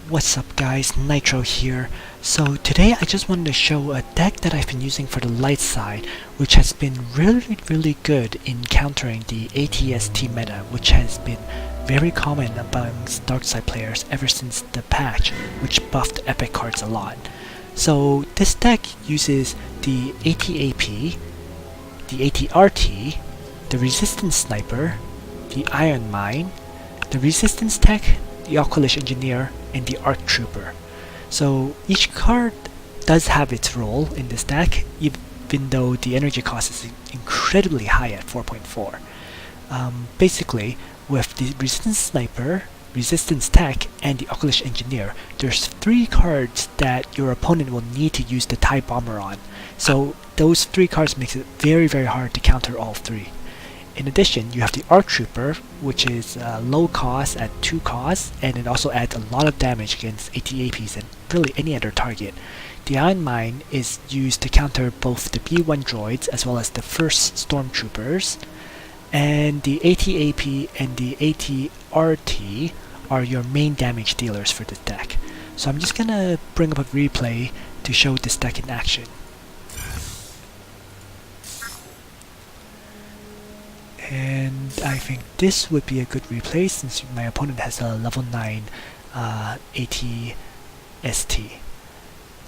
What's up guys, Nitro here. So today I just wanted to show a deck that I've been using for the light side, which has been really good in countering the ATST meta, which has been very common amongst dark side players ever since the patch, which buffed epic cards a lot. So this deck uses the ATAP, the ATRT, the Resistance Sniper, the Iron Mine, the Resistance Tech, the Occult Engineer, and the Arc Trooper. So each card does have its role in this deck, even though the energy cost is incredibly high at 4.4. Basically, with the Resistance Sniper, Resistance Tech, and the Occult Engineer, there's 3 cards that your opponent will need to use the TIE Bomber on. So those 3 cards makes it very hard to counter all 3. In addition, you have the Arc Trooper, which is low cost at 2 costs, and it also adds a lot of damage against ATAPs and really any other target. The Iron Mine is used to counter both the B1 droids as well as the first Stormtroopers, and the ATAP and the ATRT are your main damage dealers for this deck. So I'm just gonna bring up a replay to show this deck in action. And I think this would be a good replay since my opponent has a level 9 ATST.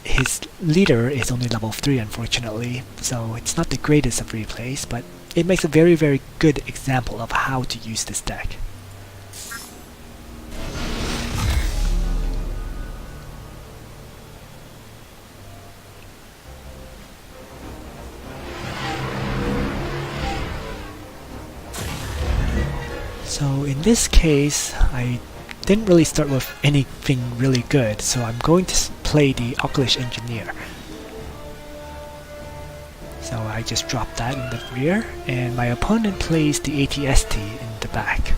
His leader is only level 3 unfortunately, so it's not the greatest of replays, but it makes a very good example of how to use this deck. So in this case, I didn't really start with anything really good, so I'm going to play the Occult Engineer. So I just dropped that in the rear, and my opponent plays the ATST in the back.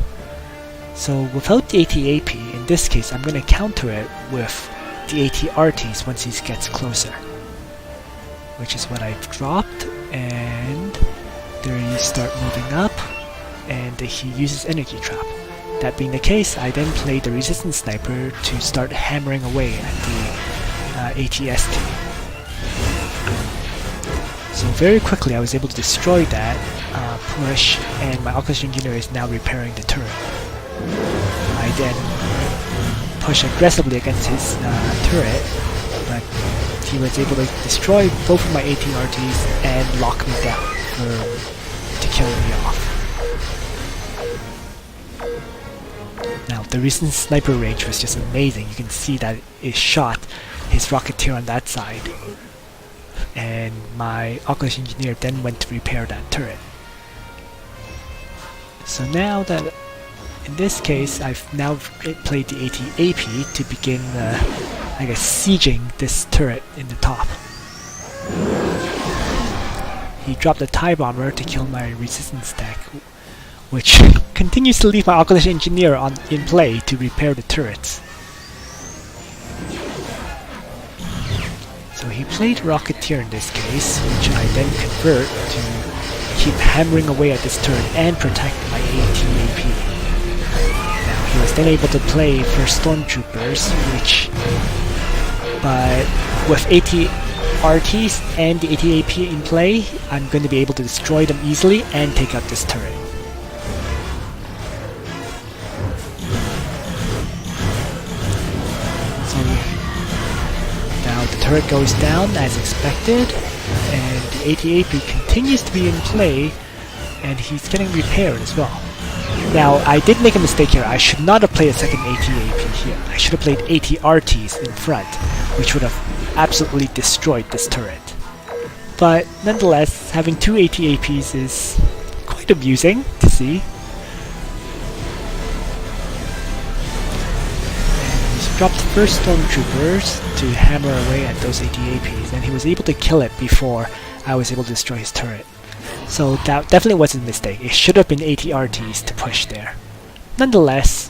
So without the ATAP, in this case I'm going to counter it with the ATRTs once he gets closer. Which is what I've dropped, and there you start moving up, and he uses Energy Trap. That being the case, I then play the Resistance Sniper to start hammering away at the ATST. So very quickly I was able to destroy that push, and my Occult Engineer is now repairing the turret. I then push aggressively against his turret, but he was able to destroy both of my ATRTs and lock me down to kill me off. Now, the recent sniper range was just amazing. You can see that it shot his Rocketeer on that side. And my Occult Engineer then went to repair that turret. So now that, in this case, I've now played the ATAP to begin, I guess, sieging this turret in the top. He dropped the TIE Bomber to kill my Resistance Tech, which continues to leave my Occult Engineer in play to repair the turrets. So he played Rocketeer in this case, which I then convert to keep hammering away at this turret and protect my ATAP. Now he was then able to play for Stormtroopers, but with ATRTs and the ATAP in play, I'm going to be able to destroy them easily and take out this turret. Now the turret goes down as expected, and the ATAP continues to be in play, and he's getting repaired as well. Now I did make a mistake here. I should not have played a second ATAP here. I should have played ATRTs in front, which would have absolutely destroyed this turret. But nonetheless, having 2 ATAPs is quite amusing to see. Dropped the first Stormtroopers to hammer away at those ATAPs, and he was able to kill it before I was able to destroy his turret. So that definitely wasn't a mistake. It should have been ATRTs to push there. Nonetheless,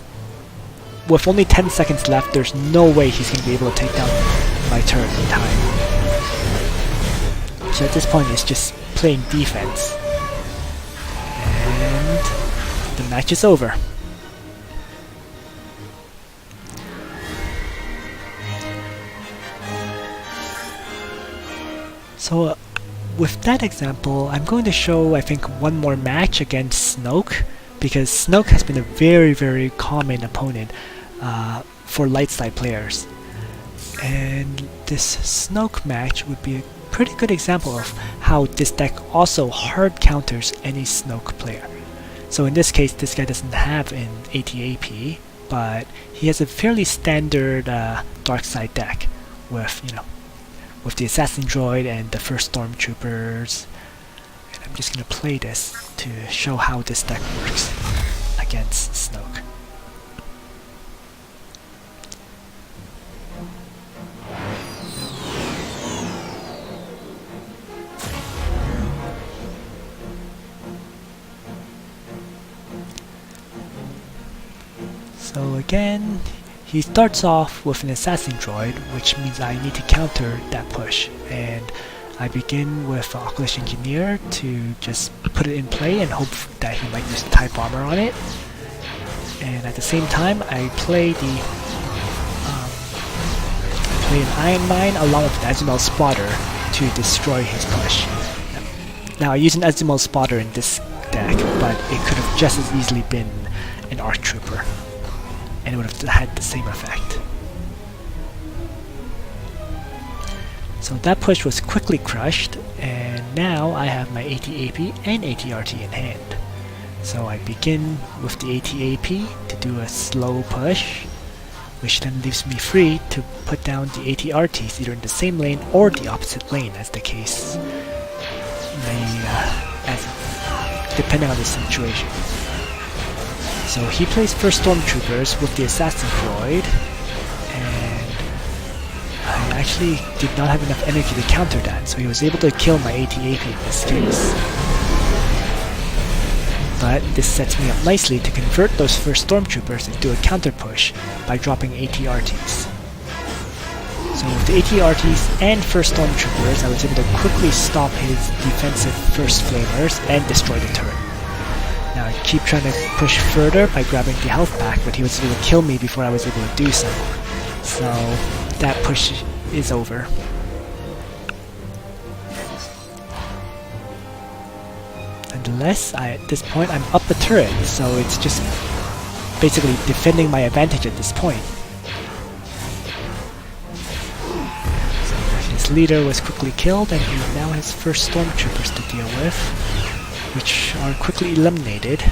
with only 10 seconds left, there's no way he's going to be able to take down my turret in time. So at this point, it's just playing defense. And the match is over. So with that example, I'm going to show, I think, one more match against Snoke, because Snoke has been a very, very common opponent for light side players. And this Snoke match would be a pretty good example of how this deck also hard counters any Snoke player. So in this case, this guy doesn't have an AT-AP, but he has a fairly standard dark side deck with, with the Assassin Droid and the first Stormtroopers. And I'm just gonna play this to show how this deck works against Snoke. So again, he starts off with an Assassin Droid, which means I need to counter that push. And I begin with Oculus Engineer to just put it in play and hope that he might use TIE Bomber on it. And at the same time, I play an Iron Mine along with an Azimuth Spotter to destroy his push. Now I use an Azimuth Spotter in this deck, but it could have just as easily been an ARC Trooper, and it would have had the same effect. So that push was quickly crushed, and now I have my AT-AP and AT-RT in hand. So I begin with the AT-AP to do a slow push, which then leaves me free to put down the AT-RTs either in the same lane or the opposite lane, as the case depending on the situation. So he plays first Stormtroopers with the Assassin Droid, and I actually did not have enough energy to counter that, so he was able to kill my AT-AP in this case. But this sets me up nicely to convert those first Stormtroopers into a counter push by dropping AT-RTs. So with the AT-RTs and first Stormtroopers, I was able to quickly stop his defensive first Flamers and destroy the turret. Now I keep trying to push further by grabbing the health back, but he was able to kill me before I was able to do so. So that push is over. Nonetheless, at this point I'm up the turret, so it's just basically defending my advantage at this point. So his leader was quickly killed, and he now has first Stormtroopers to deal with, which are quickly eliminated.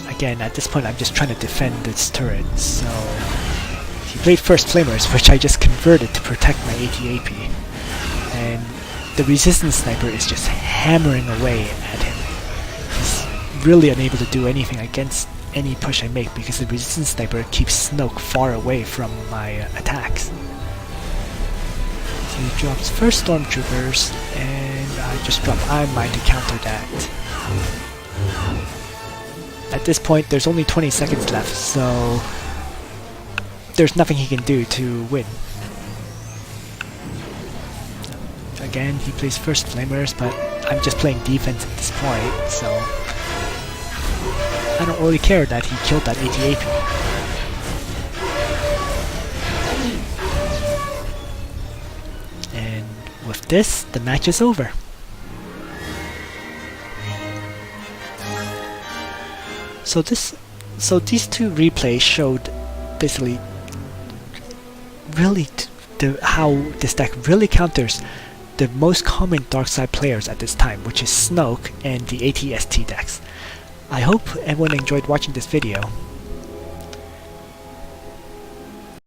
Again, at this point I'm just trying to defend this turret, so he played first Flamers, which I just converted to protect my AT-AP. And the Resistance Sniper is just hammering away at him. He's really unable to do anything against any push I make because the Resistance Sniper keeps Snoke far away from my attacks. So he drops first Stormtroopers, and I just drop Iron Mine to counter that. At this point, there's only 20 seconds left, so there's nothing he can do to win. Again, he plays first Flamers, but I'm just playing defense at this point, so I don't really care that he killed that AT-AP. And with this, the match is over. So these two replays showed basically really how this deck really counters the most common Darkside players at this time, which is Snoke and the AT-ST decks. I hope everyone enjoyed watching this video.